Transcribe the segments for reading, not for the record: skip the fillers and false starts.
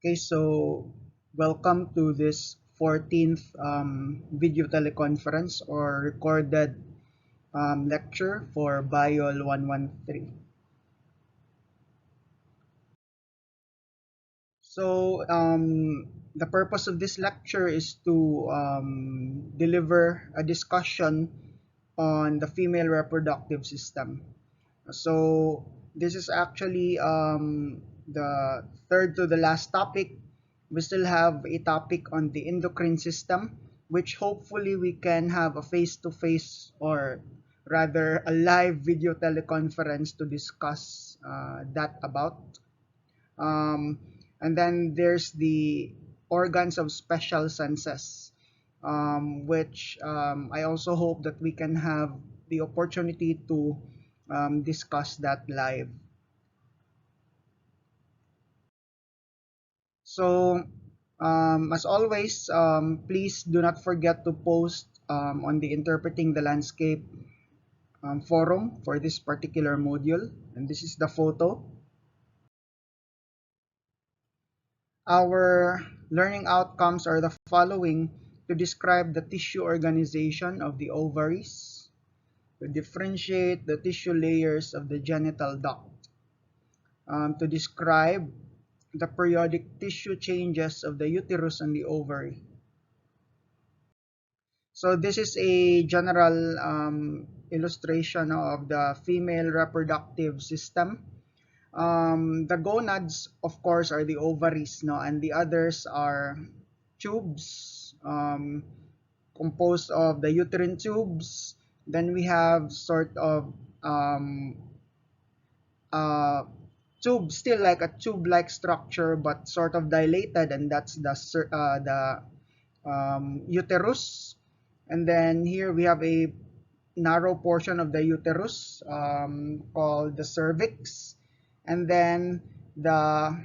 Okay, so welcome to this 14th video teleconference or recorded lecture for BIOL 113. So the purpose of this lecture is to deliver a discussion on the female reproductive system. So this is actually the third to the last topic. We still have a topic on the endocrine system, which hopefully we can have a face-to-face or rather a live video teleconference to discuss that about. Um, and then there's the organs of special senses, which I also hope that we can have the opportunity to discuss that live. So, as always, please do not forget to post on the Interpreting the Landscape forum for this particular module. And this is the photo. Our learning outcomes are the following: to describe the tissue organization of the ovaries, to differentiate the tissue layers of the genital duct, to describe the periodic tissue changes of the uterus and the ovary. So this is a general illustration of the female reproductive system. The gonads, of course, are the ovaries, no, and the others are tubes composed of the uterine tubes. Then we have sort of um, uh, tube, still like a tube-like structure, but sort of dilated, and that's the uterus. And then here we have a narrow portion of the uterus called the cervix, and then the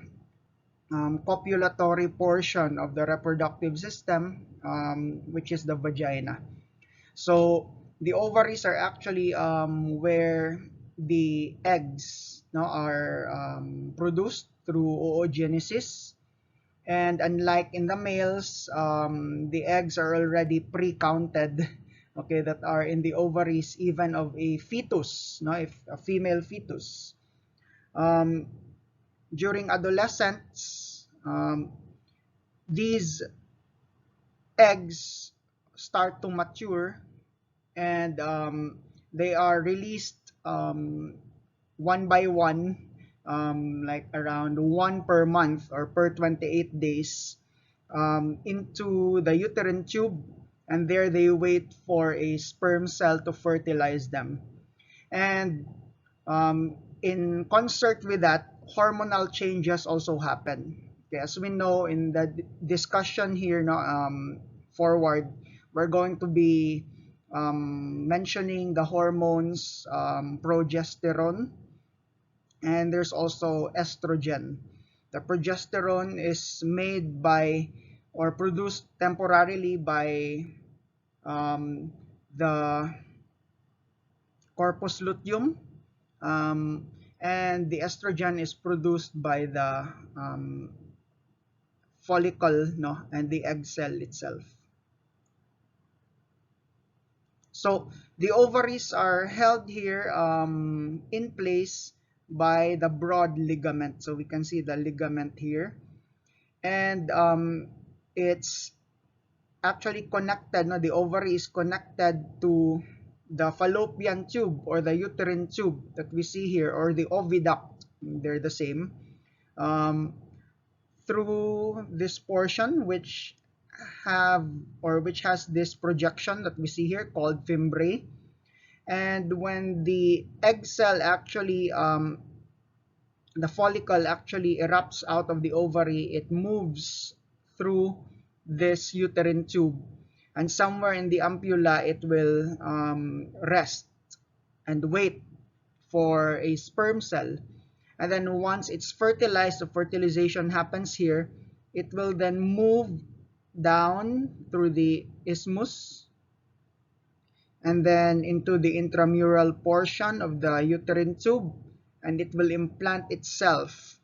copulatory portion of the reproductive system, which is the vagina. So the ovaries are actually where the eggs, no, are produced through oogenesis. And unlike in the males, the eggs are already pre-counted, okay, that are in the ovaries even of a fetus, no, if a female fetus. Um, During adolescence, these eggs start to mature and they are released one by one, like around one per month or per 28 days, into the uterine tube, and there they wait for a sperm cell to fertilize them. And in concert with that, hormonal changes also happen. Okay, as we know in the discussion here, no, forward, we're going to be mentioning the hormones, progesterone, and there's also estrogen. The progesterone is made by or produced temporarily by um, the corpus luteum, um, and the estrogen is produced by the follicle, no, and the egg cell itself. So the ovaries are held here in place by the broad ligament. So we can see the ligament here, and it's actually connected. No, the ovary is connected to the fallopian tube or the uterine tube that we see here, or the oviduct. They're the same. Um, Through this portion, which have or which has this projection that we see here called fimbriae. And when the egg cell actually the follicle actually erupts out of the ovary, it moves through this uterine tube, and somewhere in the ampulla it will rest and wait for a sperm cell. And then once it's fertilized, the fertilization happens here, it will then move down through the isthmus and then into the intramural portion of the uterine tube, and it will implant itself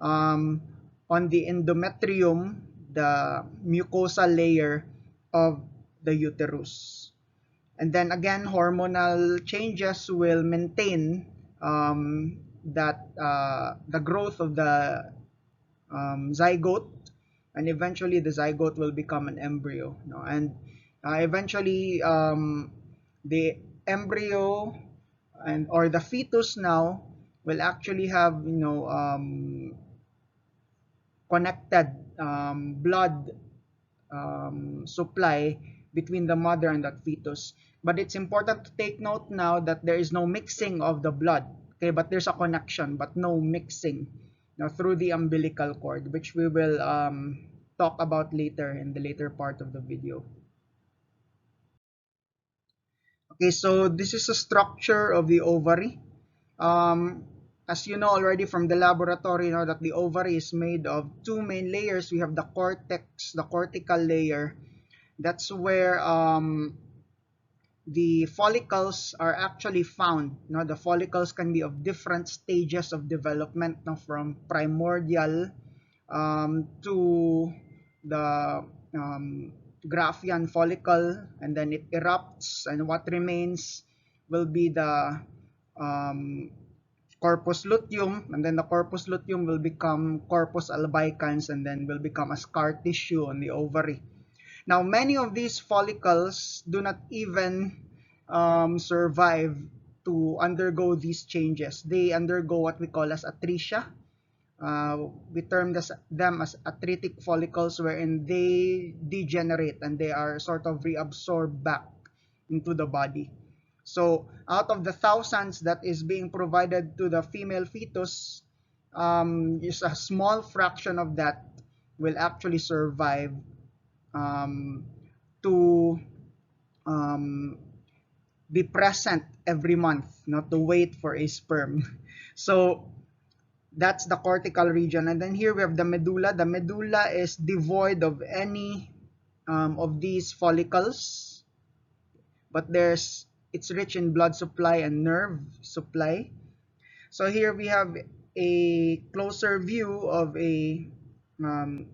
um, on the endometrium, the mucosal layer of the uterus. And then again, hormonal changes will maintain that the growth of the zygote, and eventually the zygote will become an embryo. And eventually the embryo and or the fetus now will actually have connected blood supply between the mother and that fetus. But it's important to take note now that there is no mixing of the blood. Okay, but there's a connection, but no mixing through the umbilical cord, which we will talk about later in the later part of the video. Okay, so this is a structure of the ovary. As you know already from the laboratory, that the ovary is made of two main layers. We have the cortex, the cortical layer. That's where the follicles are actually found. The follicles can be of different stages of development, from primordial to the Graafian follicle, and then it erupts, and what remains will be the um, corpus luteum, and then the corpus luteum will become corpus albicans, and then will become a scar tissue on the ovary. Now, many of these follicles do not even survive to undergo these changes. They undergo what we call as atresia. We term them as atretic follicles, wherein they degenerate and they are sort of reabsorbed back into the body. So out of the thousands that is being provided to the female fetus, just a small fraction of that will actually survive um, to um, be present every month, not to wait for a sperm. So that's the cortical region. And then here we have the medulla. The medulla is devoid of any of these follicles, but it's rich in blood supply and nerve supply. So here we have a closer view of a um,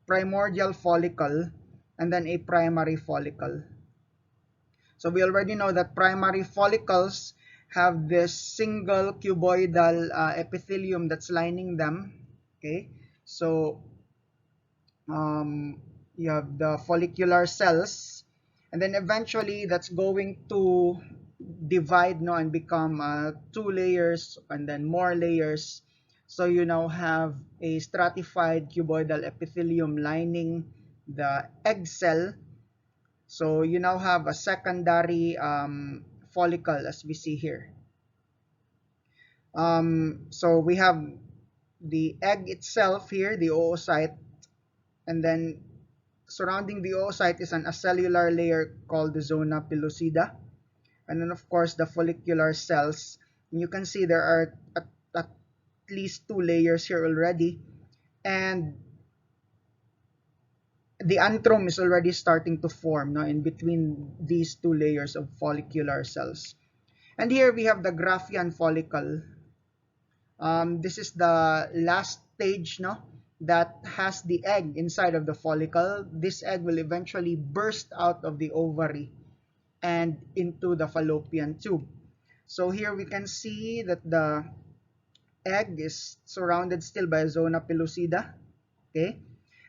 primordial follicle and then a primary follicle. So we already know that primary follicles have this single cuboidal epithelium that's lining them. Okay, so you have the follicular cells, and then eventually that's going to divide and become two layers and then more layers. So you now have a stratified cuboidal epithelium lining the egg cell. So you now have a secondary follicle, as we see here. So we have the egg itself here, the oocyte, and then surrounding the oocyte is an acellular layer called the zona pellucida, and then of course the follicular cells. And you can see there are at least two layers here already, and the antrum is already starting to form in between these two layers of follicular cells. And here we have the Graafian follicle. This is the last stage that has the egg inside of the follicle. This egg will eventually burst out of the ovary and into the fallopian tube. So here we can see that the egg is surrounded still by zona pellucida. Okay,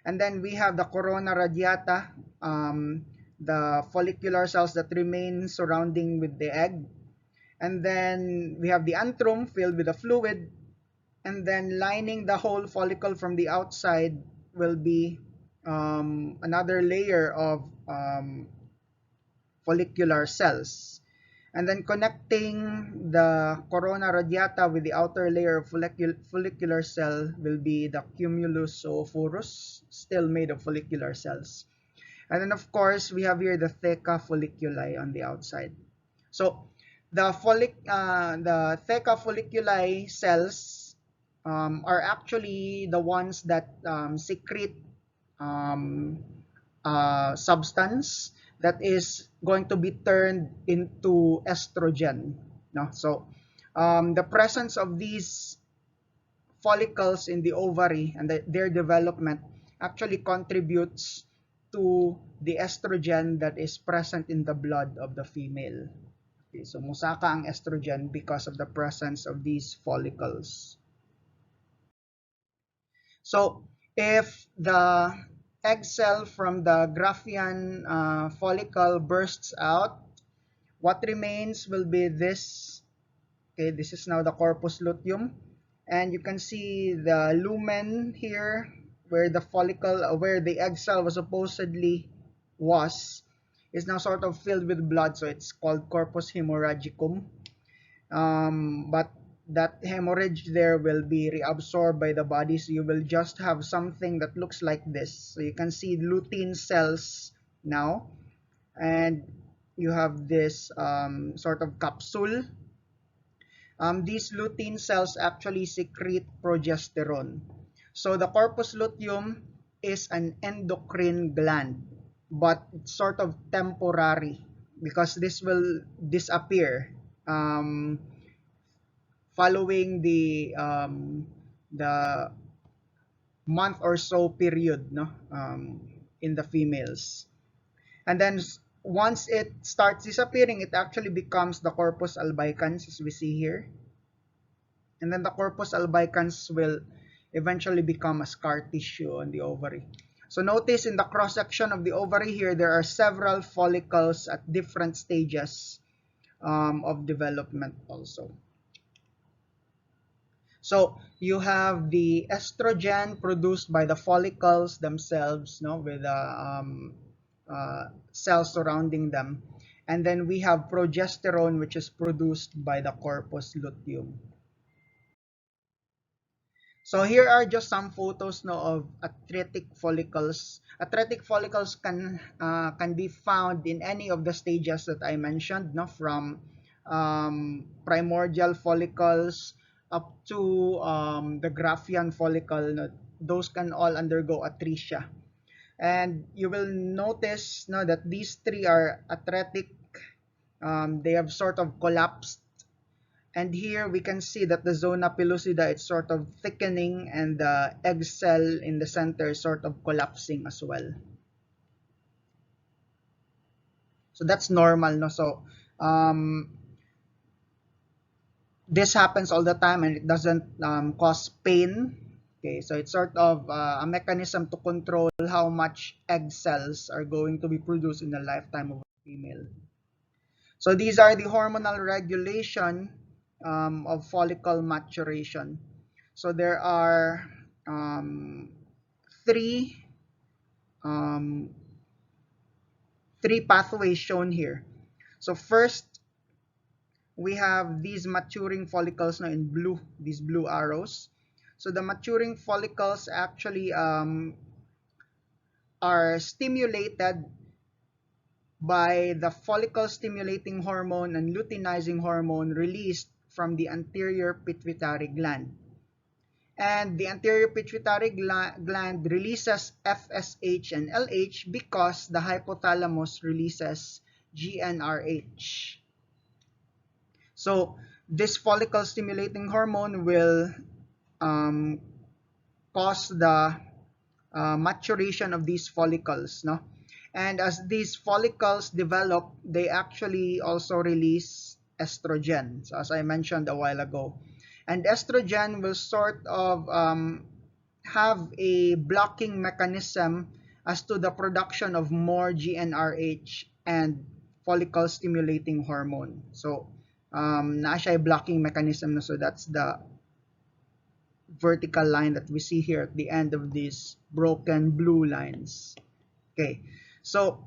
and then we have the corona radiata, the follicular cells that remain surrounding with the egg. And then we have the antrum filled with a fluid, and then lining the whole follicle from the outside will be another layer of follicular cells. And then connecting the corona radiata with the outer layer of follicular cell will be the cumulus oophorus, still made of follicular cells. And then of course we have here the theca folliculi on the outside. So the theca folliculi cells are actually the ones that secrete substance that is going to be turned into estrogen. So the presence of these follicles in the ovary and their development actually contributes to the estrogen that is present in the blood of the female. Okay, so musaka ang estrogen because of the presence of these follicles. So if the egg cell from the Graafian follicle bursts out, what remains will be this. Okay, this is now the corpus luteum, and you can see the lumen here where the follicle, where the egg cell was supposedly is now sort of filled with blood, so it's called corpus hemorrhagicum. But that hemorrhage there will be reabsorbed by the body, so you will just have something that looks like this. So you can see lutein cells now, and you have this sort of capsule. These lutein cells actually secrete progesterone. So the corpus luteum is an endocrine gland, but it's sort of temporary because this will disappear following the month or so period, no, in the females. And then once it starts disappearing, it actually becomes the corpus albicans, as we see here. And then the corpus albicans will eventually become a scar tissue on the ovary. So notice in the cross section of the ovary here, there are several follicles at different stages of development also. So you have the estrogen produced by the follicles themselves, no, with cells surrounding them. And then we have progesterone, which is produced by the corpus luteum. So here are just some photos, no, of atretic follicles. Atretic follicles can be found in any of the stages that I mentioned, no, from primordial follicles up to the Graafian follicle. No, those can all undergo atresia. And you will notice, no, that these three are atretic. They have sort of collapsed. And here we can see that the zona pellucida is sort of thickening, and the egg cell in the center is sort of collapsing as well. So that's normal, no? So this happens all the time, and it doesn't cause pain. Okay, so it's sort of a mechanism to control how much egg cells are going to be produced in the lifetime of a female. So these are the hormonal regulation of follicle maturation. So there are three pathways shown here. So first, we have these maturing follicles now in blue, these blue arrows. So the maturing follicles actually are stimulated by the follicle stimulating hormone and luteinizing hormone released from the anterior pituitary gland. And the anterior pituitary gland releases FSH and LH because the hypothalamus releases GnRH. So this follicle stimulating hormone will cause the maturation of these follicles, no? And as these follicles develop, they actually also release estrogen, so as I mentioned a while ago. And estrogen will sort of have a blocking mechanism as to the production of more GnRH and follicle stimulating hormone. So na siya blocking mechanism, so that's the vertical line that we see here at the end of these broken blue lines. Okay, so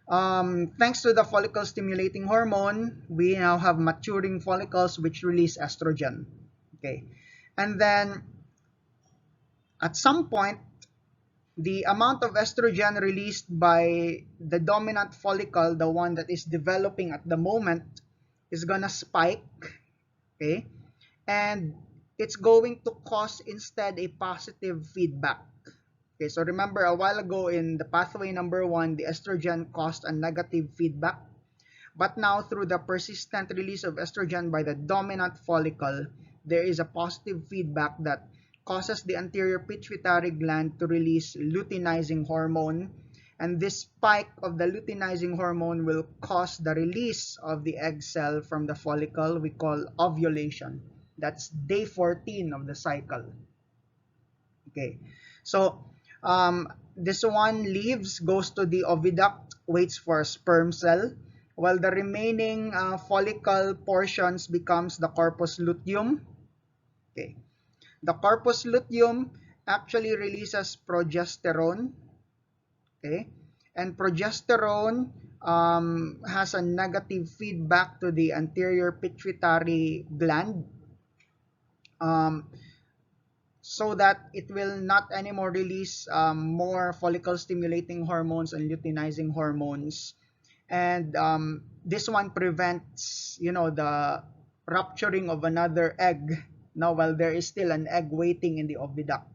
thanks to the follicle stimulating hormone, we now have maturing follicles which release estrogen. Okay, and then at some point, the amount of estrogen released by the dominant follicle, the one that is developing at the moment, is gonna spike. Okay, and it's going to cause instead a positive feedback. Okay, so remember a while ago in the pathway number 1, the estrogen caused a negative feedback. But now through the persistent release of estrogen by the dominant follicle, there is a positive feedback that causes the anterior pituitary gland to release luteinizing hormone, and this spike of the luteinizing hormone will cause the release of the egg cell from the follicle. We call ovulation. That's day 14 of the cycle. Okay, so this one leaves, goes to the oviduct, waits for a sperm cell, while the remaining follicle portions becomes the corpus luteum. Okay, the corpus luteum actually releases progesterone. Okay, and progesterone has a negative feedback to the anterior pituitary gland. So that it will not anymore release more follicle stimulating hormones and luteinizing hormones, and this one prevents, you know, the rupturing of another egg now while there is still an egg waiting in the oviduct.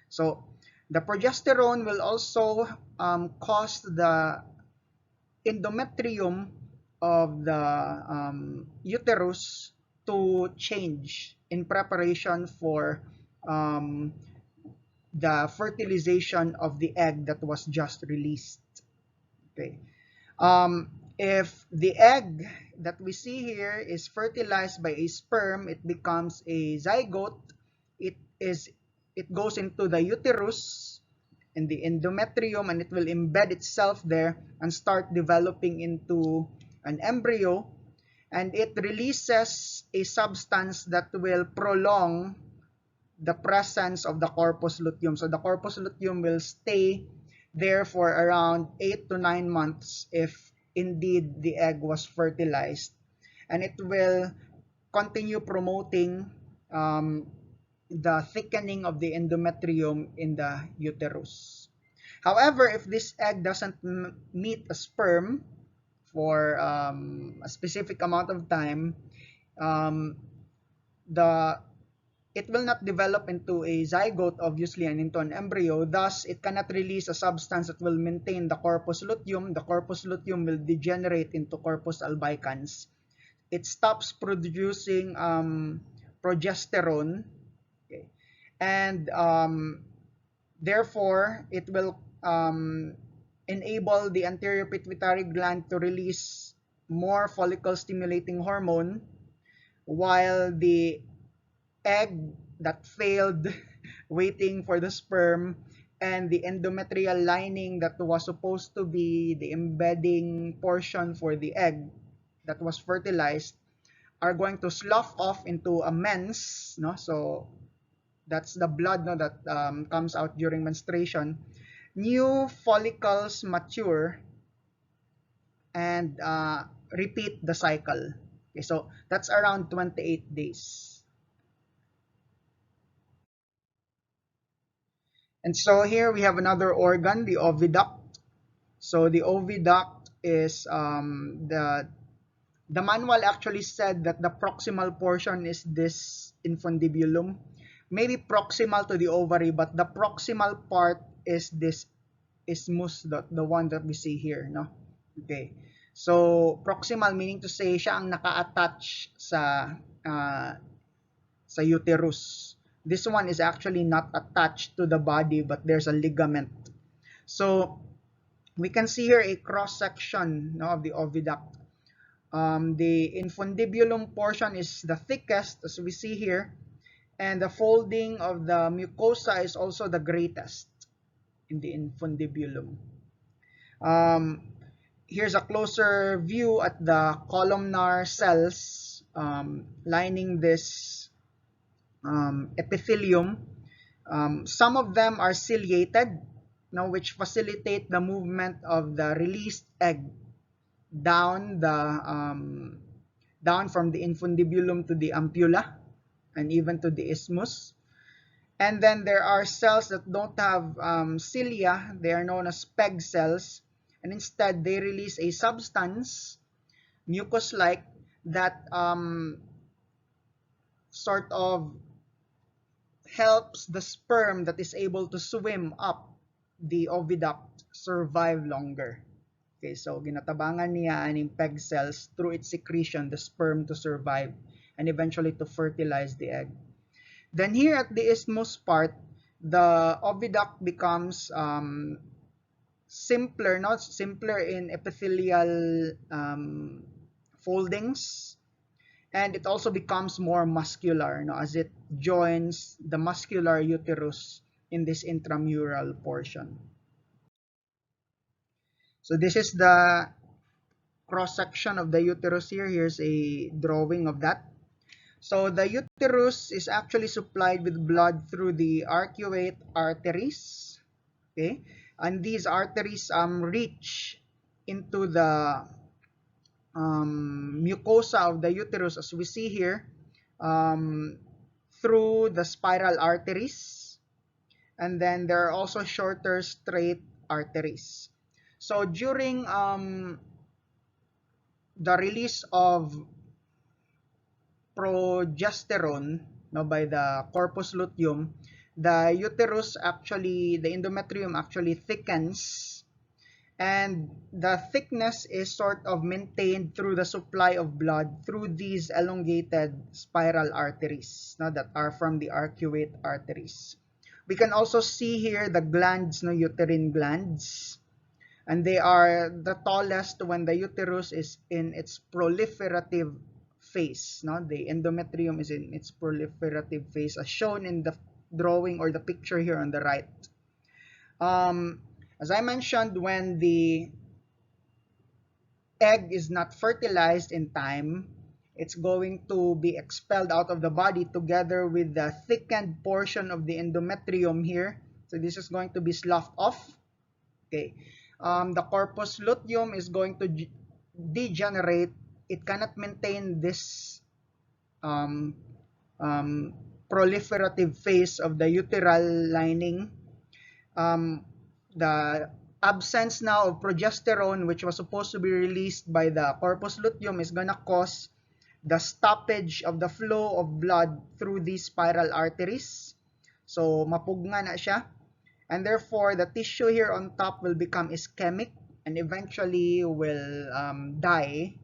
So the progesterone will also cause the endometrium of the uterus to change in preparation for um, the fertilization of the egg that was just released. Okay. If the egg that we see here is fertilized by a sperm, it becomes a zygote. It is it goes into the uterus and the endometrium, and it will embed itself there and start developing into an embryo, and it releases a substance that will prolong the presence of the corpus luteum. So the corpus luteum will stay there for around 8 to 9 months if indeed the egg was fertilized, and it will continue promoting the thickening of the endometrium in the uterus. However, if this egg doesn't meet a sperm for a specific amount of time, um, the it will not develop into a zygote, obviously, and into an embryo. Thus, it cannot release a substance that will maintain the corpus luteum. The corpus luteum will degenerate into corpus albicans. It stops producing progesterone, okay, and therefore, it will enable the anterior pituitary gland to release more follicle stimulating hormone, while the egg that failed waiting for the sperm and the endometrial lining that was supposed to be the embedding portion for the egg that was fertilized are going to slough off into a mens, no? So that's the blood, no, that comes out during menstruation. New follicles mature and repeat the cycle. Okay, so that's around 28 days. And so here we have another organ, the oviduct. So the oviduct is the manual actually said that the proximal portion is this infundibulum, maybe proximal to the ovary, but the proximal part is this isthmus, the one that we see here, no? Okay. So proximal meaning to say siya ang naka-attach uh, sa uterus. This one is actually not attached to the body, but there's a ligament. So we can see here a cross section, no, of the oviduct. The infundibulum portion is the thickest, as we see here, and the folding of the mucosa is also the greatest in the infundibulum. Here's a closer view at the columnar cells lining this epithelium. Some of them are ciliated, which facilitate the movement of the released egg down from the infundibulum to the ampulla and even to the isthmus. And then there are cells that don't have cilia. They are known as PEG cells, and instead they release a substance, mucus-like, that sort of helps the sperm that is able to swim up the oviduct survive longer. Okay, so ginatabangan niya aning PEG cells through its secretion the sperm to survive, and eventually to fertilize the egg. Then here at the isthmus part, the oviduct becomes simpler, not simpler in epithelial foldings, and it also becomes more muscular, no, as it joins the muscular uterus in this intramural portion. So this is the cross section of the uterus here. Here's a drawing of that. So the uterus is actually supplied with blood through the arcuate arteries. Okay, and these arteries reach into the mucosa of the uterus, as we see here, um, through the spiral arteries, and then there are also shorter straight arteries. So during the release of progesterone, no, by the corpus luteum, the uterus actually, the endometrium actually thickens, and the thickness is sort of maintained through the supply of blood through these elongated spiral arteries, no, that are from the arcuate arteries. We can also see here the glands, no, uterine glands, and they are the tallest when the uterus is in its proliferative phase. No? The endometrium is in its proliferative phase, as shown in the drawing or the picture here on the right. As I mentioned, when the egg is not fertilized in time, it's going to be expelled out of the body together with the thickened portion of the endometrium here. So this is going to be sloughed off. Okay. The corpus luteum is going to degenerate. It cannot maintain this um, proliferative phase of the uteral lining. The absence now of progesterone, which was supposed to be released by the corpus luteum, is going to cause the stoppage of the flow of blood through these spiral arteries. So mapugna na siya. And therefore, the tissue here on top will become ischemic and eventually will die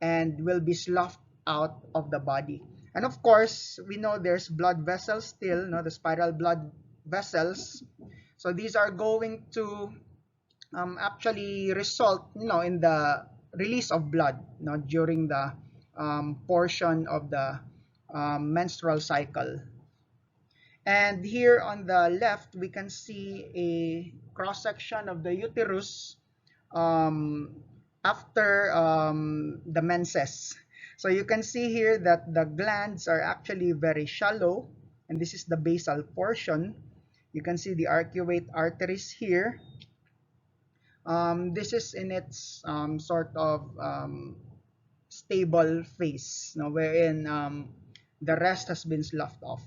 and will be sloughed out of the body. And of course, we know there's blood vessels still, no, the spiral blood vessels. So these are going to actually result, in the release of blood, during the portion of the menstrual cycle. And here on the left, we can see a cross-section of the uterus after the menses. So you can see here that the glands are actually very shallow, and this is the basal portion. You can see the arcuate arteries here. This is in its sort of stable phase, wherein the rest has been sloughed off.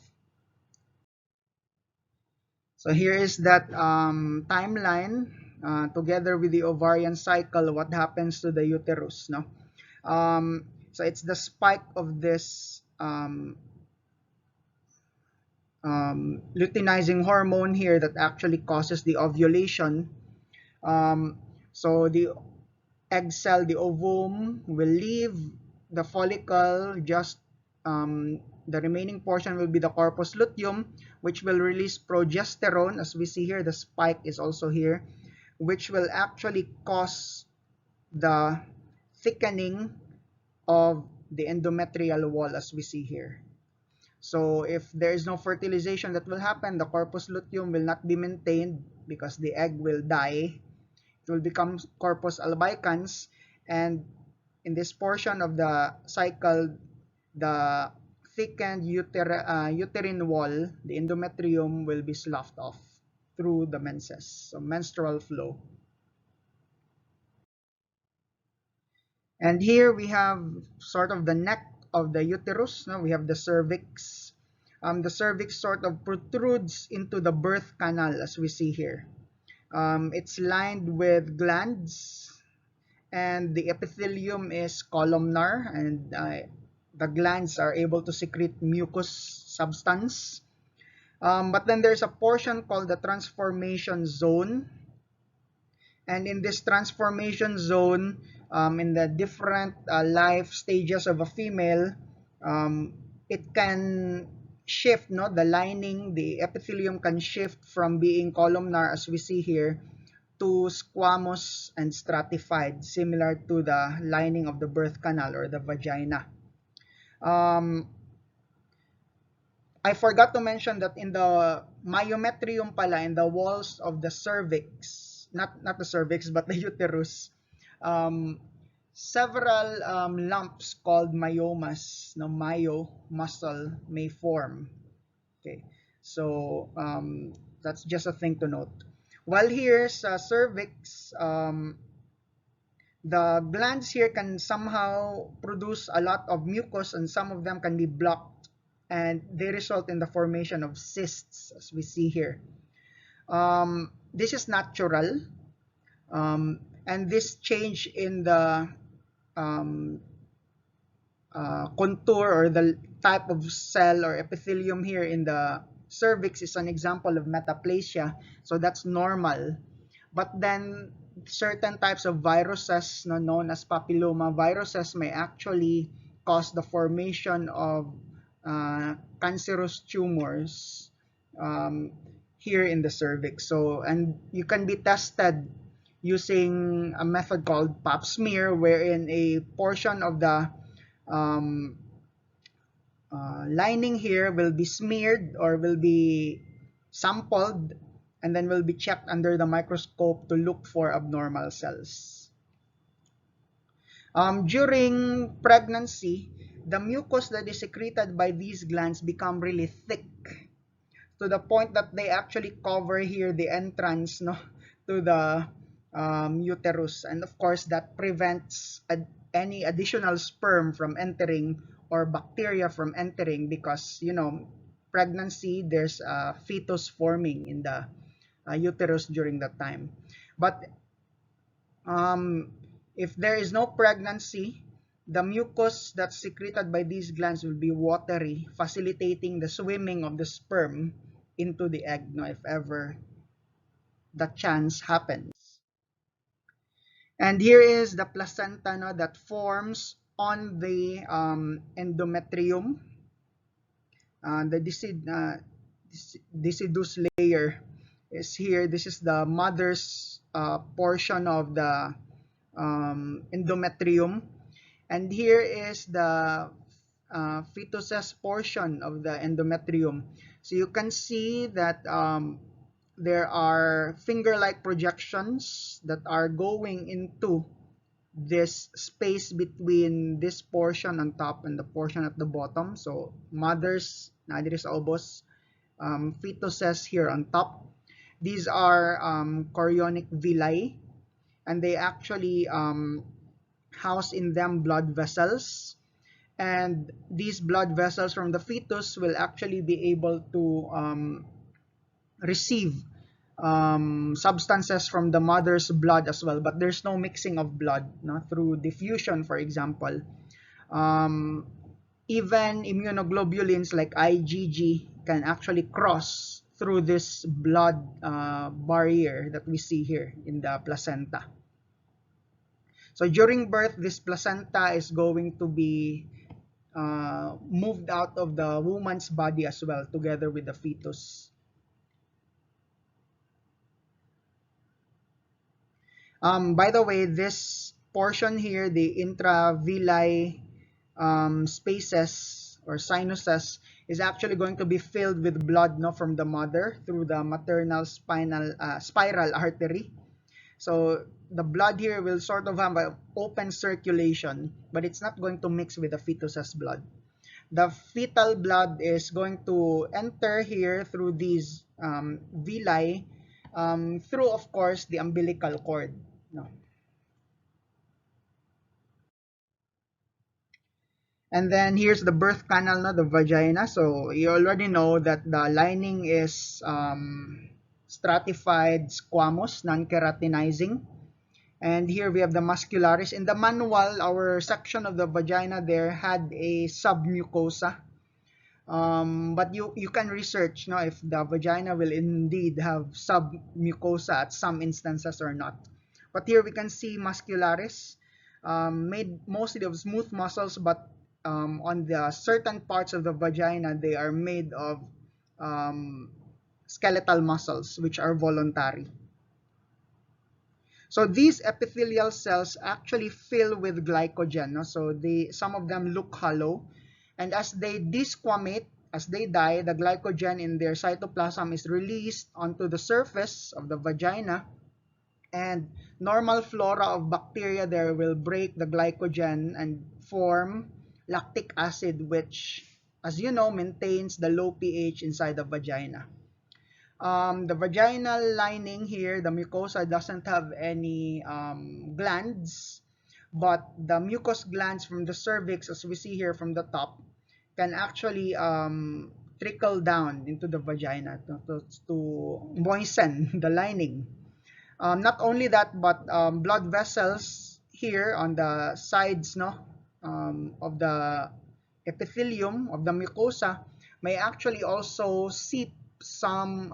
So here is that timeline together with the ovarian cycle, what happens to the uterus. No? So it's the spike of this luteinizing hormone here that actually causes the ovulation. So the egg cell, the ovum, will leave the follicle. Just the remaining portion will be the corpus luteum, which will release progesterone. As we see here, the spike is also here, which will actually cause the thickening of the endometrial wall, as we see here. So if there is no fertilization that will happen, the corpus luteum will not be maintained because the egg will die. It will become corpus albicans, and in this portion of the cycle, the thickened uterine wall, the endometrium, will be sloughed off through the menses, so menstrual flow. And here we have sort of the neck of the uterus. We have the cervix. The cervix sort of protrudes into the birth canal, as we see here. It's lined with glands, and the epithelium is columnar, and the glands are able to secrete mucus substance. But then there's a portion called the transformation zone. And in this transformation zone, in the different life stages of a female, it can shift, no, the lining, the epithelium can shift from being columnar, as we see here, to squamous and stratified, similar to the lining of the birth canal or the vagina. Um, I forgot to mention that in the myometrium pala, in the walls of the cervix, not the cervix, but the uterus, um, several lumps called myomas, no, myo muscle may form. Okay, so that's just a thing to note. While here sa cervix, the glands here can somehow produce a lot of mucus, and some of them can be blocked, and they result in the formation of cysts, as we see here. This is natural, and this change in the um, contour or the type of cell or epithelium here in the cervix is an example of metaplasia, so that's normal. But then certain types of viruses, no, known as papilloma viruses, may actually cause the formation of cancerous tumors here in the cervix. So, and you can be tested using a method called pap smear, wherein a portion of the um, lining here will be smeared or will be sampled, and then will be checked under the microscope to look for abnormal cells. During pregnancy, the mucus that is secreted by these glands become really thick, to the point that they actually cover here the entrance, no, to the uterus, and of course that prevents any additional sperm from entering or bacteria from entering, because pregnancy, there's a fetus forming in the uterus during that time. But um, if there is no pregnancy, the mucus that's secreted by these glands will be watery, facilitating the swimming of the sperm into the egg, no, if ever the chance happens. And here is the placenta, no, that forms on the endometrium, the decidus layer is here. This is the mother's portion of the endometrium, and here is the fetus's portion of the endometrium. So you can see that there are finger-like projections that are going into this space between this portion on top and the portion at the bottom. So mothers, nadiri sa obos, fetuses here on top. These are chorionic villi, and they actually house in them blood vessels, and these blood vessels from the fetus will actually be able to receive substances from the mother's blood as well, but there's no mixing of blood, no, through diffusion, for example. Even immunoglobulins like IgG can actually cross through this blood barrier that we see here in the placenta. So during birth, this placenta is going to be moved out of the woman's body as well, together with the fetus. By the way, this portion here, the intravilli spaces or sinuses, is actually going to be filled with blood, no, from the mother through the maternal spiral artery. So the blood here will sort of have an open circulation, but it's not going to mix with the fetus's blood. The fetal blood is going to enter here through these villi, through, of course, the umbilical cord. No. And then here's the birth canal, no, the vagina. So you already know that the lining is stratified squamous, non-keratinizing. And here we have the muscularis. In the manual, our section of the vagina there had a submucosa. But you can research, no, if the vagina will indeed have submucosa at some instances or not. But here we can see muscularis, made mostly of smooth muscles, but on the certain parts of the vagina, they are made of um, skeletal muscles, which are voluntary. So these epithelial cells actually fill with glycogen. No? So some of them look hollow. And as they desquamate, as they die, the glycogen in their cytoplasm is released onto the surface of the vagina. And normal flora of bacteria there will break the glycogen and form lactic acid, which, as you know, maintains the low pH inside the vagina. The vaginal lining here, the mucosa, doesn't have any glands, but the mucous glands from the cervix, as we see here from the top, can actually trickle down into the vagina to moisten the lining. Not only that, but blood vessels here on the sides, no, of the epithelium of the mucosa may actually also seep some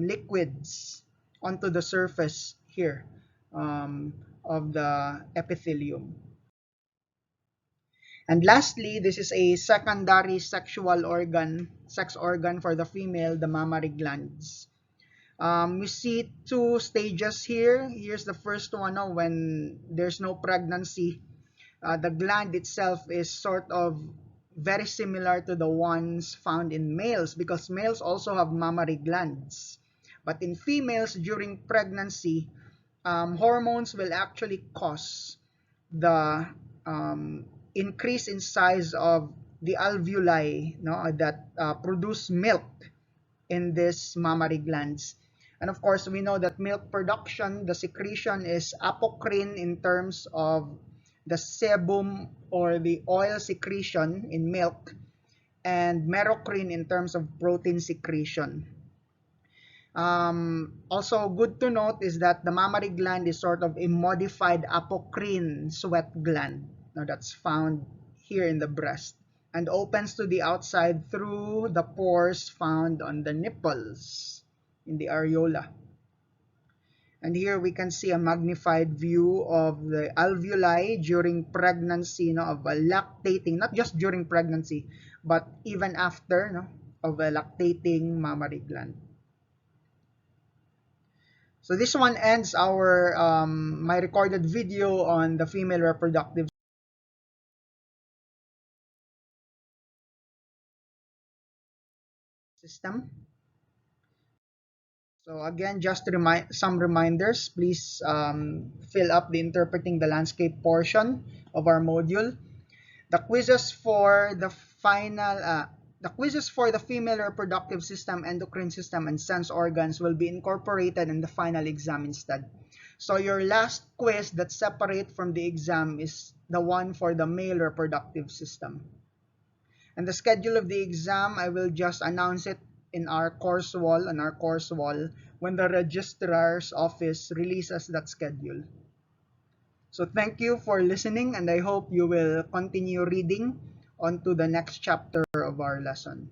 liquids onto the surface here of the epithelium. And lastly, this is a secondary sexual organ, sex organ for the female, the mammary glands. We see two stages here. Here's the first one, when there's no pregnancy. The gland itself is sort of very similar to the ones found in males, because males also have mammary glands. But in females, during pregnancy, hormones will actually cause the increase in size of the alveoli, no, that produce milk in these mammary glands. And of course, we know that milk production, the secretion is apocrine in terms of the sebum or the oil secretion in milk, and merocrine in terms of protein secretion. Also good to note is that the mammary gland is sort of a modified apocrine sweat gland. Now that's found here in the breast and opens to the outside through the pores found on the nipples in the areola. And here we can see a magnified view of the alveoli during pregnancy, of a lactating, not just during pregnancy, but even after, of a lactating mammary gland. So this one ends our my recorded video on the female reproductive system. So again, just some reminders. Please fill up the interpreting the landscape portion of our module. The quizzes for the final, the quizzes for the female reproductive system, endocrine system, and sense organs will be incorporated in the final exam instead. So your last quiz that's separate from the exam is the one for the male reproductive system. And the schedule of the exam, I will just announce it in our course wall, when the registrar's office releases that schedule. So thank you for listening, and I hope you will continue reading on to the next chapter of our lesson.